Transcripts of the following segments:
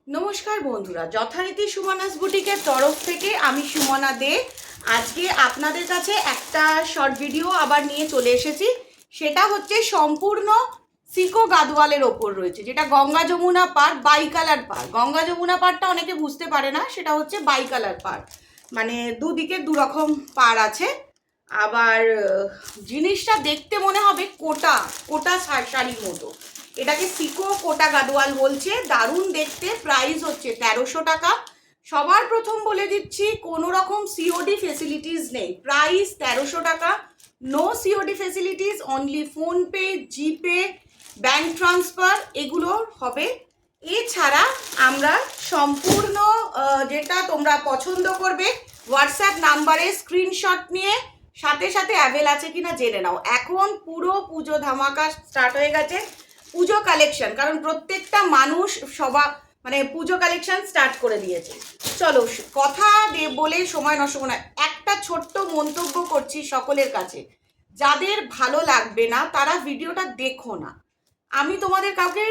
নমস্কার বন্ধুরা, যথারীতি সুমনাস বুটিকের তরফ থেকে আমি সুমনা দে আজকে আপনাদের কাছে একটা শর্ট ভিডিও আবার নিয়ে চলে এসেছি। সেটা হচ্ছে সম্পূর্ণ সিকো গাদওয়ালের ওপর রয়েছে, যেটা গঙ্গা যমুনা পাড়, বাই কালার পাড়। গঙ্গা যমুনা পাড়টা অনেকে বুঝতে পারে না, সেটা হচ্ছে বাই কালার পাড়, মানে দুদিকে দুরকম পাড় আছে। আবার জিনিসটা দেখতে মনে হবে কোটা কোটা শাড়ির মতো। এটাকে সিকো কোটা গাদওয়াল বলছে, দারুণ দেখতে। প্রাইস হচ্ছে 1300 টাকা। সবার প্রথম বলে দিচ্ছি, কোনো রকম সিওডি ফেসিলিটিস নেই। প্রাইস 1300 টাকা, no COD facilities, only PhonePe, GPay, bank transfer এগুলো হবে। এছাড়া আমরা সম্পূর্ণ যেটা তোমরা পছন্দ করবে হোয়াটসঅ্যাপ নাম্বারে স্ক্রিনশট নিয়ে সাথে সাথে অ্যাভেল আছে কিনা জেনে নাও। এখন পুরো পুজো ধামাকা স্টার্ট হয়ে গেছে, পুজো কালেকশন, কারণ প্রত্যেকটা মানুষ মানে পুজো কালেকশন স্টার্ট করে দিয়েছে। চলো কথা বলে সময় নষ্ট না, একটা ছোট্ট মন্তব্য করছি সকলের কাছে, যাদের ভালো লাগবে না তারা ভিডিওটা দেখো না। আমি তোমাদের কাউকে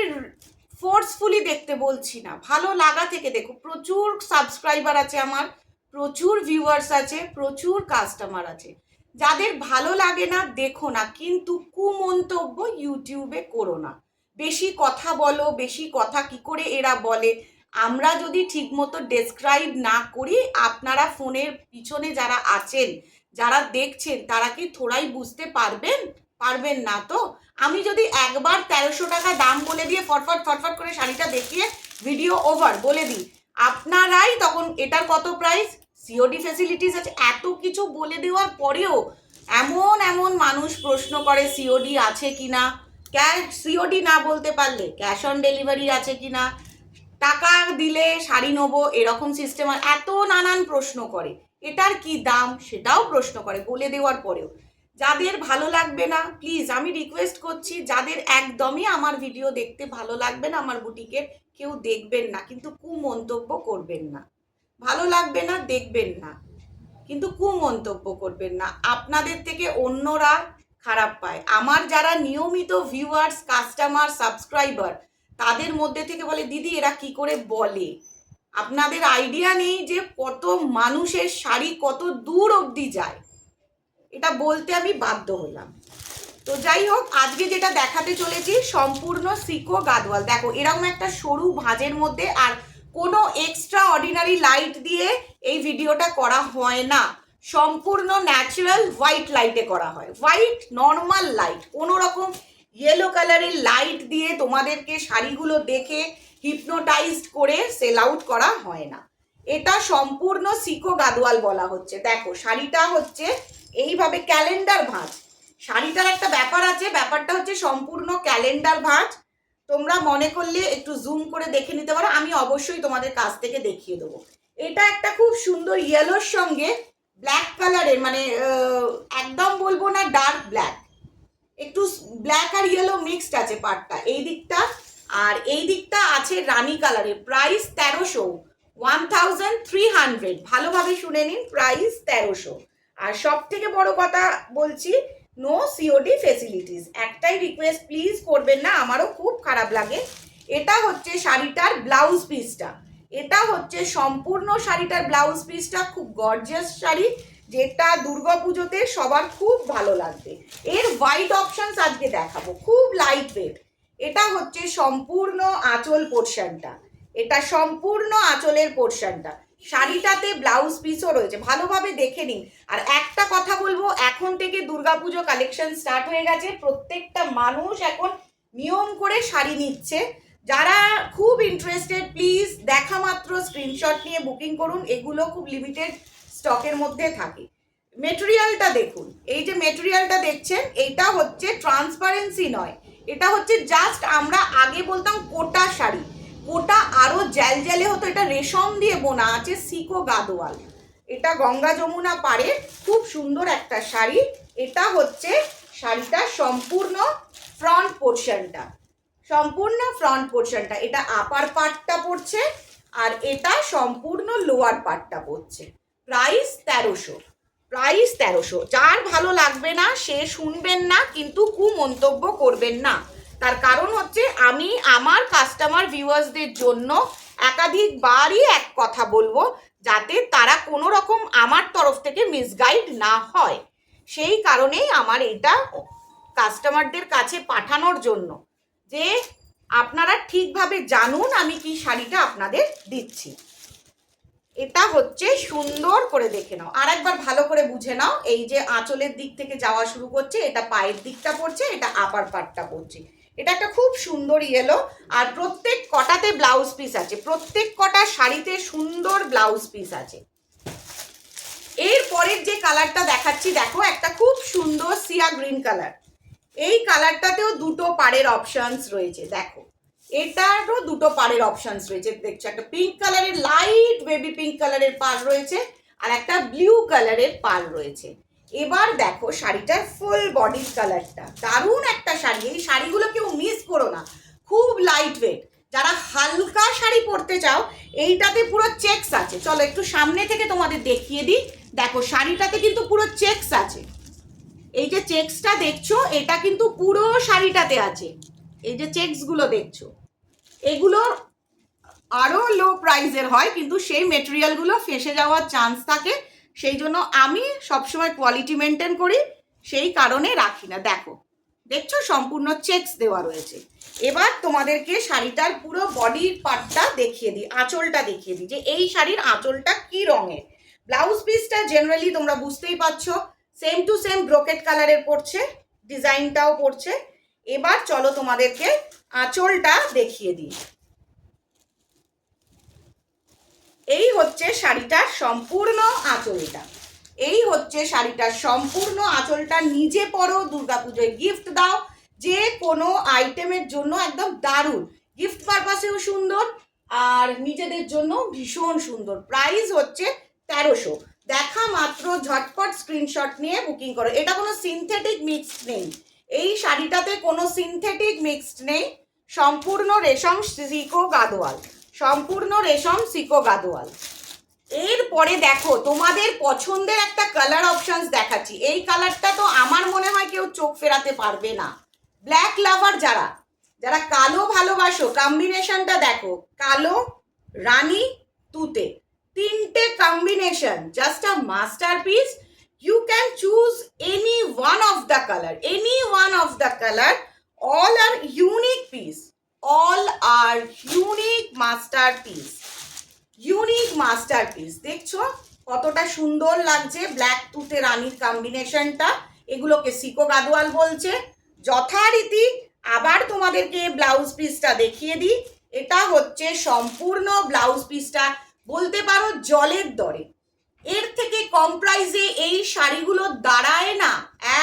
ফোর্সফুলি দেখতে বলছি না, ভালো লাগা থেকে দেখো। প্রচুর সাবস্ক্রাইবার আছে আমার, প্রচুর ভিউয়ার্স আছে, প্রচুর কাস্টমার আছে। যাদের ভালো লাগে না দেখো না, কিন্তু কুমন্তব্য ইউটিউবে করো না। বেশি কথা বলো, বেশি কথা কি করে এরা বলে, আমরা যদি ঠিকমতো ডেসক্রাইব না করি, আপনারা ফোনের পিছনে যারা আছেন, যারা দেখছেন, তারা কি থোড়াই বুঝতে পারবেন? পারবেন না তো। আমি যদি একবার 1300 টাকা দাম বলে দিয়ে ফটফট ফটফট করে শাড়িটা দেখিয়ে ভিডিও ওভার বলে দিই, আপনারাই তখন এটার কত প্রাইস, সিওডি ফেসিলিটিস আছে, এত কিছু বলে দেওয়ার পরেও এমন এমন মানুষ প্রশ্ন করে সিওডি আছে কিনা, সিওডি না বলতে পারলে ক্যাশ অন ডেলিভারি আছে কিনা, টাকা দিলে শাড়ি নেবো এরকম সিস্টেম, এত নানান প্রশ্ন করে। এটার কি দাম সেটাও প্রশ্ন করে বলে দেওয়ার পরেও। যাদের ভালো লাগবে না, প্লিজ আমি রিকোয়েস্ট করছি, যাদের একদমই আমার ভিডিও দেখতে ভালো লাগবে না, আমার বুটিকের কেউ দেখবেন না, কিন্তু কুমন্তব্য করবেন না। ভালো লাগবে না, দেখবেন না, কিন্তু কুমন্তব্য করবেন না। আপনাদের থেকে অন্যরা খারাপ পায়। আমার যারা নিয়মিত ভিউয়ার্স, কাস্টমার, সাবস্ক্রাইবার, তাদের মধ্যে থেকে বলে, দিদি এরা কি করে বলে। আপনাদের আইডিয়া নেই যে কত মানুষের শাড়ি কত দূর অবধি যায়, এটা বলতে আমি বাধ্য হলাম। তো যাই হোক, আজকে যেটা দেখাতে চলেছি সম্পূর্ণ সিকো গাদওয়াল। দেখো এরকম একটা সরু ভাঁজের মধ্যে, আর কোনো এক্সট্রা অর্ডিনারি লাইট দিয়ে এই ভিডিওটা করা হয় না, সম্পূর্ণ ন্যাচারাল হোয়াইট লাইটে করা হয়। হোয়াইট নর্মাল লাইট, কোনো রকম ইয়েলো কালারের লাইট দিয়ে তোমাদেরকে শাড়িগুলো দেখে হিপনোটাইজড করে সেল আউট করা হয় না। এটা সম্পূর্ণ সিকো গাদওয়াল বলা হচ্ছে। দেখো শাড়িটা হচ্ছে এইভাবে ক্যালেন্ডার ভাঁজ। শাড়িটার একটা ব্যাপার আছে, ব্যাপারটা হচ্ছে সম্পূর্ণ ক্যালেন্ডার ভাঁজ। তোমরা মনে করলে একটু জুম করে দেখে নিতে পারো, আমি অবশ্যই তোমাদের কাছ থেকে দেখিয়ে দেবো। এটা একটা খুব সুন্দর ইয়েলোর সঙ্গে ব্ল্যাক কালারের, মানে একদম বলবো না ডার্ক ব্ল্যাক, একটু ব্ল্যাক আর ইয়েলো মিক্সড আছে পার্টটা এই দিকটা, আর এই দিকটা আছে রানী কালারের। প্রাইস 1300, 1300। ভালোভাবে শুনে নিন, প্রাইস 1300। আর সব থেকে বড় কথা বলছি, নো সিওডি ফেসিলিটিস। একটাই রিকোয়েস্ট, প্লিজ করবেন না, আমারও খুব খারাপ লাগে। এটা হচ্ছে শাড়িটার ব্লাউজ পিসটা, এটা হচ্ছে সম্পূর্ণ শাড়িটার ব্লাউজ পিসটা। খুব গর্জিয়াস শাড়ি, যেটা দুর্গাপুজোতে সবার খুব ভালো লাগবে। এর হোয়াইট অপশনস আজকে দেখাবো, খুব লাইট ওয়েট। এটা হচ্ছে সম্পূর্ণ আঁচল পোর্শনটা, এটা সম্পূর্ণ আঁচলের পোর্শনটা। শাড়িটাতে ব্লাউজ পিসও রয়েছে, ভালোভাবে দেখে নিন। আর একটা কথা বলবো, এখন থেকে দুর্গাপুজো কালেকশন স্টার্ট হয়ে গেছে, প্রত্যেকটা মানুষ এখন নিয়ম করে শাড়ি নিচ্ছে। যারা খুব ইন্টারেস্টেড, প্লিজ দেখা মাত্র স্ক্রিনশট নিয়ে বুকিং করুন, এগুলো খুব লিমিটেড স্টকের মধ্যে থাকে। মেটেরিয়ালটা দেখুন, এই যে মেটেরিয়ালটা দেখছেন, এটা হচ্ছে ট্রান্সপারেন্সি নয়, এটা হচ্ছে জাস্ট, আমরা আগে বলতাম কোটা শাড়ি, কোটা আরো জ্যালজ্যালে হতো, এটা রেশম দিয়ে বোনা আছে, সিকো গাদওয়াল। এটা গঙ্গা যমুনা পাড়ে খুব সুন্দর একটা শাড়ি। এটা হচ্ছে শাড়িটা সম্পূর্ণ ফ্রন্ট পোর্শনটা, সম্পূর্ণ ফ্রন্ট পোর্শনটা, এটা আপার পার্টটা পড়ছে, আর এটা সম্পূর্ণ লোয়ার পার্টটা পড়ছে। Price 1300, price 1300। যার ভালো লাগবে না সে শুনবেন না, কিন্তু কুমন্তব্য করবেন না। তার কারণ হচ্ছে আমি আমার কাস্টমার ভিউয়ার্সদের জন্য একাধিকবারই এক কথা বলবো, যাতে তারা কোনো রকম আমার তরফ থেকে মিসগাইড না হয়। সেই কারণেই আমার এটা কাস্টমারদের কাছে পাঠানোর জন্য, যে আপনারা ঠিকভাবে জানুন আমি কি শাড়িটা আপনাদের দিচ্ছি। এটা হচ্ছে, সুন্দর করে দেখে নাও, আর একবার ভালো করে বুঝে নাও। এই যে আঁচলের দিক থেকে যাওয়া শুরু করছে, এটা পায়ের দিকটা পড়ছে, এটা আপার পার্টটা পড়ছে। এটা একটা খুব সুন্দর ইয়েলো, আর প্রত্যেক কটাতে ব্লাউজ পিস আছে, প্রত্যেক কটা শাড়িতে সুন্দর ব্লাউজ পিস আছে। এর পরের যে কালারটা দেখাচ্ছি, দেখো একটা খুব সুন্দর সিয়া গ্রিন কালার। এই কালারটাতেও দুটো পাড়ের অপশনস রয়েছে, দেখো এটারও দুটো পাড়ের অপশনস রয়েছে। দেখছো একটা পিঙ্ক কালারের, লাইট বেবি পিঙ্ক কালারের পাড় রয়েছে, আর একটা ব্লু কালারের পাড় রয়েছে। এবার দেখো শাড়িটার ফুল বডির কালারটা, দারুণ একটা শাড়ি। এই শাড়িগুলো কেউ মিস করো না, খুব লাইট ওয়েট। যারা হালকা শাড়ি পরতে চাও, এইটাতে পুরো চেকস আছে। চলো একটু সামনে থেকে তোমাদের দেখিয়ে দিই। দেখো শাড়িটাতে কিন্তু পুরো চেকস আছে। এই যে চেকসটা দেখছো, এটা কিন্তু পুরো শাড়িটাতে আছে। এই যে চেকসগুলো দেখছো, এগুলো আরো লো প্রাইসের হয়, কিন্তু সেই মেটেরিয়ালগুলো ফেসে যাওয়ার চান্স থাকে। সেই জন্য আমি সবসময় কোয়ালিটি মেনটেন করি, সেই কারণে রাখি না। দেখো দেখছো সম্পূর্ণ চেকস দেওয়া রয়েছে। এবার তোমাদেরকে শাড়িটার পুরো বডির পার্টটা দেখিয়ে দিই, আঁচলটা দেখিয়ে দিই, যে এই শাড়ির আঁচলটা কি রঙের। ব্লাউজ পিসটা জেনারেলি তোমরা বুঝতেই পারছো, সেম টু সেম ব্রোকেট কালারের পড়ছে, ডিজাইনটাও পড়ছে। এবার চলো তোমাদেরকে আঁচলটা দেখিয়ে দিই। এই হচ্ছে শাড়িটার সম্পূর্ণ আঁচলটা, এই হচ্ছে শাড়িটার সম্পূর্ণ আঁচলটা। নিজে পরো, দুর্গাপুজোয় গিফট দাও, যে কোনো আইটেমের জন্য একদম দারুণ, গিফট পারপাসেও সুন্দর, আর নিজেদের জন্য ভীষণ সুন্দর। প্রাইস হচ্ছে 1300। দেখা মাত্র ঝটপট স্ক্রিনশট নিয়ে বুকিং করো। এটা কোনো সিনথেটিক মিক্সড নেই, এই শাড়িটাতে কোনো সিনথেটিক মিক্সড নেই, সম্পূর্ণ রেশম সিকো গাদোয়াল, সম্পূর্ণ রেশম সিকো গাদোয়াল। এরপরে দেখো তোমাদের পছন্দের একটা কালার অপশনস দেখাচ্ছি। এই কালারটা তো আমার মনে হয় কেউ চোখ ফেরাতে পারবে না। ব্ল্যাক লাভার যারা, যারা কালো ভালোবাসো, কম্বিনেশনটা দেখো, কালো, রানী, তুতে, তিনটে কম্বিনেশন, just a masterpiece. You can choose any one of the colour, any one of the colour, all are unique piece, all are unique masterpiece, unique masterpiece। দেখছো কতটা সুন্দর লাগছে ব্ল্যাক তুতে রানীর কম্বিনেশনটা। এগুলোকে সিকো গাদোয়াল বলছে যথারীতি। আবার তোমাদেরকে ব্লাউজ পিসটা দেখিয়ে দিই। এটা হচ্ছে সম্পূর্ণ ব্লাউজ পিসটা, বলতে পারো জলের দরে। এর থেকে কম প্রাইসে এই শাড়িগুলো দাঁড়ায় না,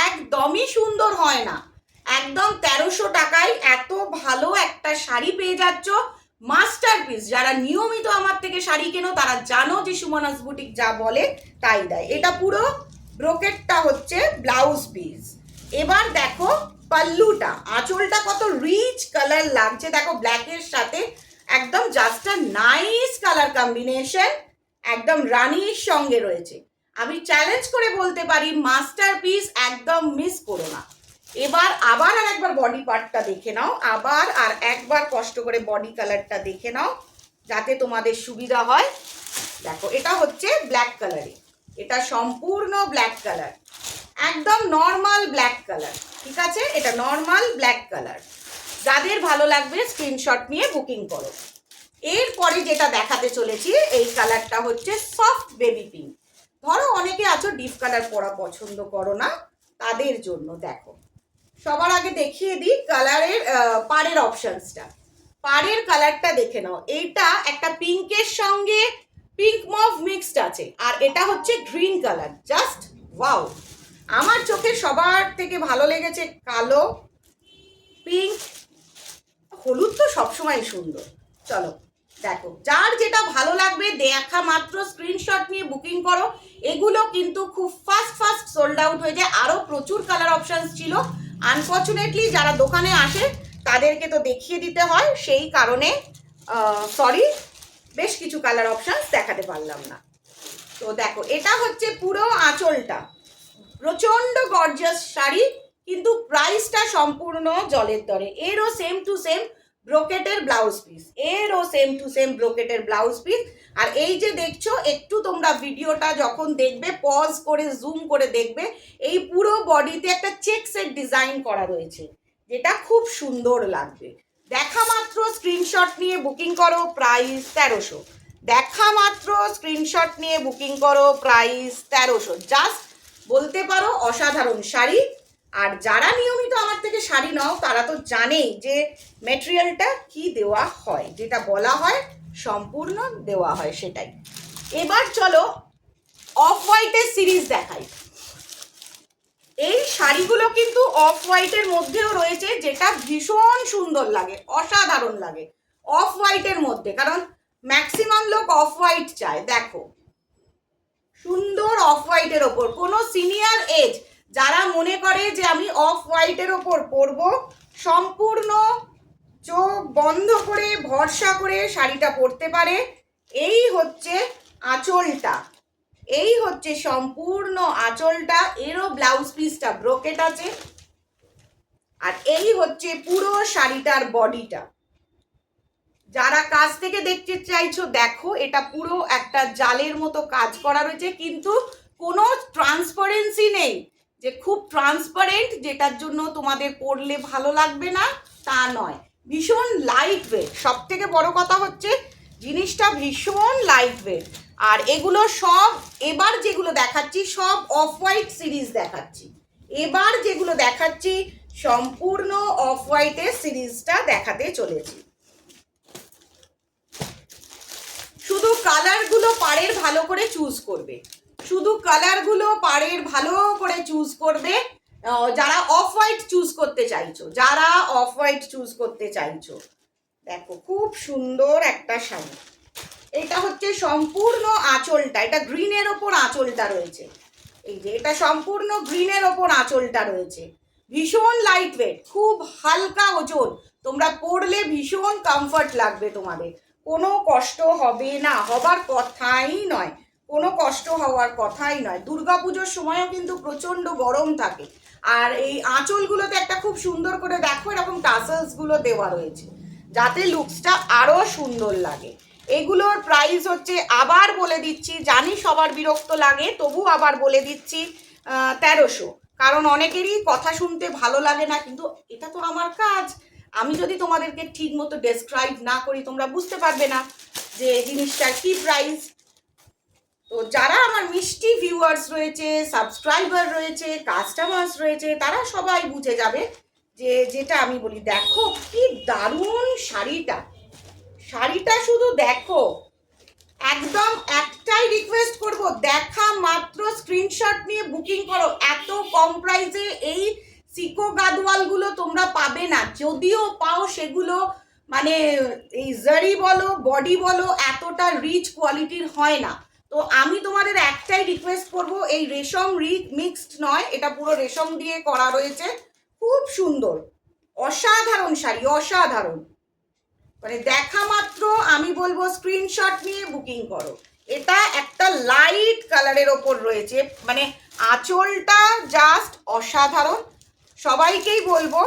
একদমই সুন্দর হয় না। একদম 1300 টাকায় এত ভালো একটা শাড়ি পেয়ে যাচ্ছ, মাস্টারপিস। যারা নিয়মিত আমার থেকে শাড়ি কেনো তারা জানো যে সুমনাস বুটিক যা বলে তাই দেয়। এটা পুরো ব্রোকেটটা হচ্ছে ব্লাউজ পিস। এবার দেখো পাল্লুটা, আঁচলটা কত রিচ কালার লাগছে, দেখো ব্ল্যাকের সাথে একদম just a nice colour combination, একদম রানীর সঙ্গে রয়েছে। আমি চ্যালেঞ্জ করে বলতে পারি মাস্টারপিস, একদম মিস করো না। এবার আবার আর একবার বডি পার্টটা দেখে নাও, আবার আর একবার কষ্ট করে বডি কালারটা দেখে নাও, যাতে তোমাদের সুবিধা হয়। দেখো এটা হচ্ছে ব্ল্যাক কালারে, এটা সম্পূর্ণ ব্ল্যাক কালার, একদম নর্মাল ব্ল্যাক কালার, ঠিক আছে? এটা নর্মাল ব্ল্যাক কালার। যাদের ভালো লাগবে স্ক্রিনশট নিয়ে বুকিং করো। এরপরে যেটা দেখাতে চলেছি, এই কালারটা হচ্ছে সফট বেবি পিঙ্ক। ধরো অনেকে আছো ডিপ কালার পরা পছন্দ করো না, তাদের জন্য দেখো সবার আগে দেখিয়ে দিই কালারের পাড়ের অপশনসটা। পাড়ের কালারটা দেখে নাও, এইটা একটা পিঙ্কের সঙ্গে পিঙ্ক মভ মিক্সড আছে, আর এটা হচ্ছে গ্রিন কালার। জাস্ট ওয়াও, আমার চোখে সবার থেকে ভালো লেগেছে কালো, পিঙ্ক, হলুদ তো সবসময় সুন্দর। চলো দেখো, যার যেটা ভালো লাগবে দেখা মাত্র স্ক্রিনশট নিয়ে বুকিং করো। এগুলো কিন্তু খুব ফাস্ট সোল্ড আউট হয়ে যায়। আরও প্রচুর কালার অপশানস ছিল, আনফর্চুনেটলি যারা দোকানে আসে তাদেরকে তো দেখিয়ে দিতে হয়, সেই কারণে সরি, বেশ কিছু কালার অপশানস দেখাতে পারলাম না। তো দেখো এটা হচ্ছে পুরো আঁচলটা, প্রচণ্ড গর্জিয়াস শাড়ি, কিন্তু প্রাইসটা সম্পূর্ণ জলের দরে। এরও সেম টু সেম ব্রোকেটের ব্লাউজ পিস, এরও সেম টু সেম ব্রোকেটের ব্লাউজ পিস। আর এই যে দেখছো, একটু তোমরা ভিডিওটা যখন দেখবে পজ করে জুম করে দেখবে, এই পুরো বডিতে একটা চেকসের ডিজাইন করা রয়েছে, যেটা খুব সুন্দর লাগবে। দেখা মাত্র স্ক্রিনশট নিয়ে বুকিং করো, প্রাইস 1300। দেখা মাত্র স্ক্রিনশট নিয়ে বুকিং করো, প্রাইস 1300। জাস্ট বলতে পারো অসাধারণ শাড়ি। আর যারা নিয়মিত আমার থেকে শাড়ি নাও তারা তো জানেই যে মেটেরিয়ালটা কি দেওয়া হয়, যেটা বলা হয় সম্পূর্ণ দেওয়া হয় সেটাই। এবার চলো অফ হোয়াইটের সিরিজ দেখাই। এই শাড়িগুলো কিন্তু অফ হোয়াইটের মধ্যেও রয়েছে, যেটা ভীষণ সুন্দর লাগে, অসাধারণ লাগে অফ হোয়াইটের মধ্যে, কারণ ম্যাক্সিমাম লোক অফ হোয়াইট চায়। দেখো সুন্দর অফ হোয়াইটের ওপর, কোনো সিনিয়র এজ যারা মনে করে যে আমি অফ হোয়াইটের ওপর পরবো, সম্পূর্ণ চোখ বন্ধ করে ভরসা করে শাড়িটা পরতে পারে। এই হচ্ছে আঁচলটা, এই হচ্ছে সম্পূর্ণ আঁচলটা, এরও ব্লাউজ পিসটা ব্রোকেট আছে। আর এই হচ্ছে পুরো শাড়িটার বডিটা। যারা কাছ থেকে দেখতে চাইছো দেখো, এটা পুরো একটা জালের মতো কাজ করা রয়েছে, কিন্তু কোনো ট্রান্সপারেন্সি নেই যে খুব ট্রান্সপারেন্ট, যেটার জন্য তোমাদের পরলে ভালো লাগবে না তা নয়। ভীষণ লাইট ওয়েট, সব থেকে বড় কথা হচ্ছে জিনিসটা ভীষণ লাইট ওয়েট। আর এগুলো সব এবার যেগুলো দেখাচ্ছি সব অফ হোয়াইট সিরিজ দেখাচ্ছি। এবার যেগুলো দেখাচ্ছি সম্পূর্ণ অফ হোয়াইটের সিরিজটা দেখাতে চলেছি। শুধু কালারগুলো পাড়ের ভালো করে চুজ করবে, শুধু কালারগুলো পাড়ের ভালো করে চুজ করবে। যারা অফ হোয়াইট চুজ করতে চাইছো, যারা অফ হোয়াইট চুজ করতে চাইছো, দেখো খুব সুন্দর একটা শাড়ি। এটা হচ্ছে সম্পূর্ণ আঁচলটা, এটা গ্রিনের ওপর আঁচলটা রয়েছে। এই যে এটা সম্পূর্ণ গ্রিনের ওপর আঁচলটা রয়েছে, ভীষণ লাইট ওয়েট, খুব হালকা ওজন। তোমরা পরলে ভীষণ কমফর্ট লাগবে তোমাদের, কোনো কষ্ট হবে না, হবার কথাই নয়, কোনো কষ্ট হওয়ার কথাই নয়। দুর্গাপুজোর সময়ও কিন্তু প্রচণ্ড গরম থাকে। আর এই আঁচলগুলোতে একটা খুব সুন্দর করে দেখো এরকম টাসেলসগুলো দেওয়া রয়েছে, যাতে লুকসটা আরও সুন্দর লাগে। এগুলোর প্রাইস হচ্ছে, আবার বলে দিচ্ছি, জানি সবার বিরক্ত লাগে, তবু আবার বলে দিচ্ছি 1300। কারণ অনেকেরই কথা শুনতে ভালো লাগে না, কিন্তু এটা তো আমার কাজ। আমি যদি তোমাদেরকে ঠিক মতো ডেসক্রাইব না করি তোমরা বুঝতে পারবে না যে জিনিসটার কি প্রাইস। তো যারা আমার মিষ্টি ভিউয়ার্স রয়েছে, সাবস্ক্রাইবার রয়েছে, কাস্টমার্স রয়েছে, তারা সবাই বুঝে যাবে যে যেটা আমি বলি। দেখো কি দারুণ শাড়িটা, শাড়িটা শুধু দেখো। একদম একটাই রিকোয়েস্ট করব, দেখা মাত্র স্ক্রিনশট নিয়ে বুকিং করো। এত কম প্রাইসে এই সিকো গাদওয়ালগুলো তোমরা পাবে না, যদিও পাও সেগুলো মানে এই জারি বলো বডি বলো এতটা রিচ কোয়ালিটির হয় না। তো আমি তোমাদের একটাই রিকোয়েস্ট করব, এই রেশম মিক্সড নয়, এটা পুরো রেশম দিয়ে করা রয়েছে, খুব সুন্দর অসাধারণ শাড়ি, অসাধারণ। মানে দেখা মাত্র আমি বলবো স্ক্রিনশট নিয়ে বুকিং করো। এটা একটা লাইট কালারের ওপর রয়েছে, মানে আঁচলটা জাস্ট অসাধারণ। সবাইকেই বলবো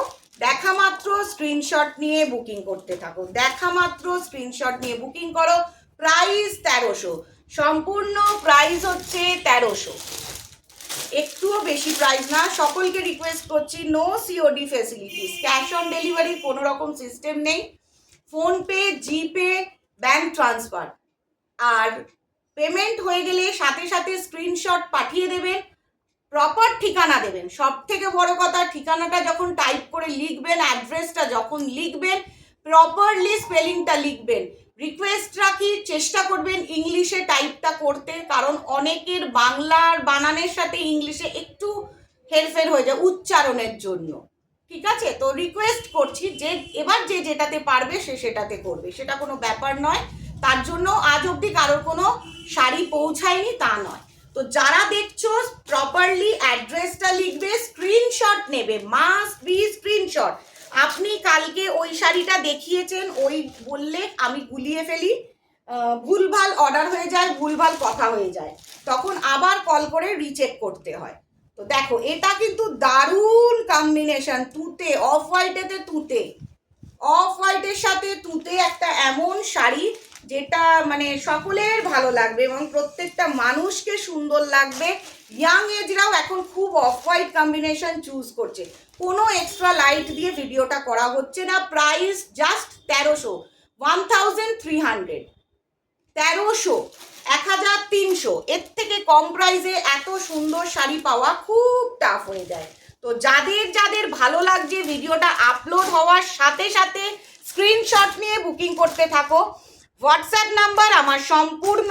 দেখা মাত্র স্ক্রিনশট নিয়ে বুকিং করতে থাকো, দেখা মাত্র স্ক্রিনশট নিয়ে বুকিং করো। প্রাইস 1300, সম্পূর্ণ প্রাইস হচ্ছে 1300, একটুও বেশি প্রাইস না। সকলকে রিকোয়েস্ট করছি, no COD facilities, cash on delivery কোনো রকম সিস্টেম নেই। PhonePe, GPay, bank transfer. আর পেমেন্ট হয়ে গেলে সাথে সাথে স্ক্রিনশট পাঠিয়ে দেবেন, প্রপার ঠিকানা দেবেন। সব থেকে বড় কথা, ঠিকানাটা যখন টাইপ করে লিখবেন, অ্যাড্রেসটা যখন লিখবেন, প্রপারলি স্পেলিংটা লিখবেন। রিকোয়েস্ট রাখি, চেষ্টা করবেন ইংলিশে টাইপটা করতে, কারণ অনেকের বাংলার বানানের সাথে ইংলিশে একটু হেরফের হয়ে যায় উচ্চারণের জন্য। ঠিক আছে, তো রিকোয়েস্ট করছি যে এবার যে যেটাতে পারবে সে সেটাতে করবে, সেটা কোনো ব্যাপার নয়। তার জন্য আজ অবধি কারোর কোনো শাড়ি পৌঁছায়নি তা নয়। তো যারা দেখছো প্রপারলি অ্যাড্রেসটা লিখবে, স্ক্রিনশট নেবে, মাস্ট বি স্ক্রিনশট। আপনি কালকে ওই শাড়িটা দেখিয়েছেন, ওই বললে আমি গুলিয়ে ফেলি, ভুলভাল অর্ডার হয়ে যায়, ভুলভাল কথা হয়ে যায়, তখন আবার কল করে রিচেক করতে হয়। তো দেখো এটা কিন্তু দারুণ কম্বিনেশন, তুতে অফ হোয়াইটেতে তুতে অফ হোয়াইটের সাথে তুতে একটা এমন শাড়ি যেটা মানে সকলের ভালো লাগবে এবং প্রত্যেকটা মানুষকে সুন্দর লাগবে। ইয়াং এজরাও এখন খুব অফ হোয়াইট কম্বিনেশন চুজ করছে। কোনো এক্সট্রা লাইট দিয়ে ভিডিওটা করা হচ্ছে না। Price just 1300, 1300, 1300, 1300। এর থেকে কম প্রাইসে এত সুন্দর শাড়ি পাওয়া খুব টাফ হয়ে যায়। তো যাদের যাদের ভালো লাগছে ভিডিওটা আপলোড হওয়ার সাথে সাথে স্ক্রিনশট নিয়ে বুকিং করতে থাকো। হোয়াটসঅ্যাপ নাম্বার আমার সম্পূর্ণ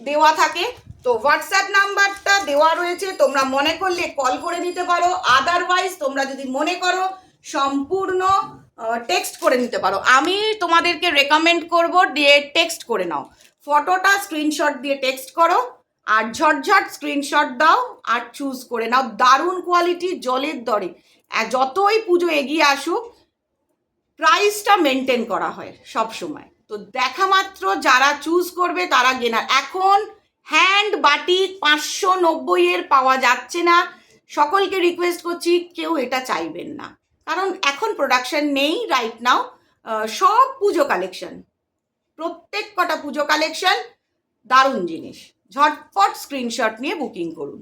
দেওয়া থাকে, তো হোয়াটসঅ্যাপ নাম্বারটা দেওয়া রয়েছে, তোমরা মনে করলে কল করে নিতে পারো। আদারওয়াইজ তোমরা যদি মনে করো সম্পূর্ণ টেক্সট করে নিতে পারো। আমি তোমাদেরকে রেকমেন্ড করব দিয়ে টেক্সট করে নাও। ফটোটা স্ক্রিনশট দিয়ে টেক্সট করো আর ঝটঝট স্ক্রিনশট দাও আর চুজ করে নাও। দারুণ কোয়ালিটি, জলের দরে। যতই পুজো এগিয়ে আসুক প্রাইসটা মেনটেন করা হয় সব সময়। তো দেখা মাত্র যারা চুজ করবে তারা গেনার। এখন হ্যান্ড বাটিক 590 পাওয়া যাচ্ছে না। সকলকে রিকোয়েস্ট করছি কেউ এটা চাইবেন না, কারণ এখন প্রোডাকশন নেই রাইট নাও। সব পুজো কালেকশন, প্রত্যেক কটা পুজো কালেকশন দারুণ জিনিস। ঝটপট স্ক্রিনশট নিয়ে বুকিং করুন।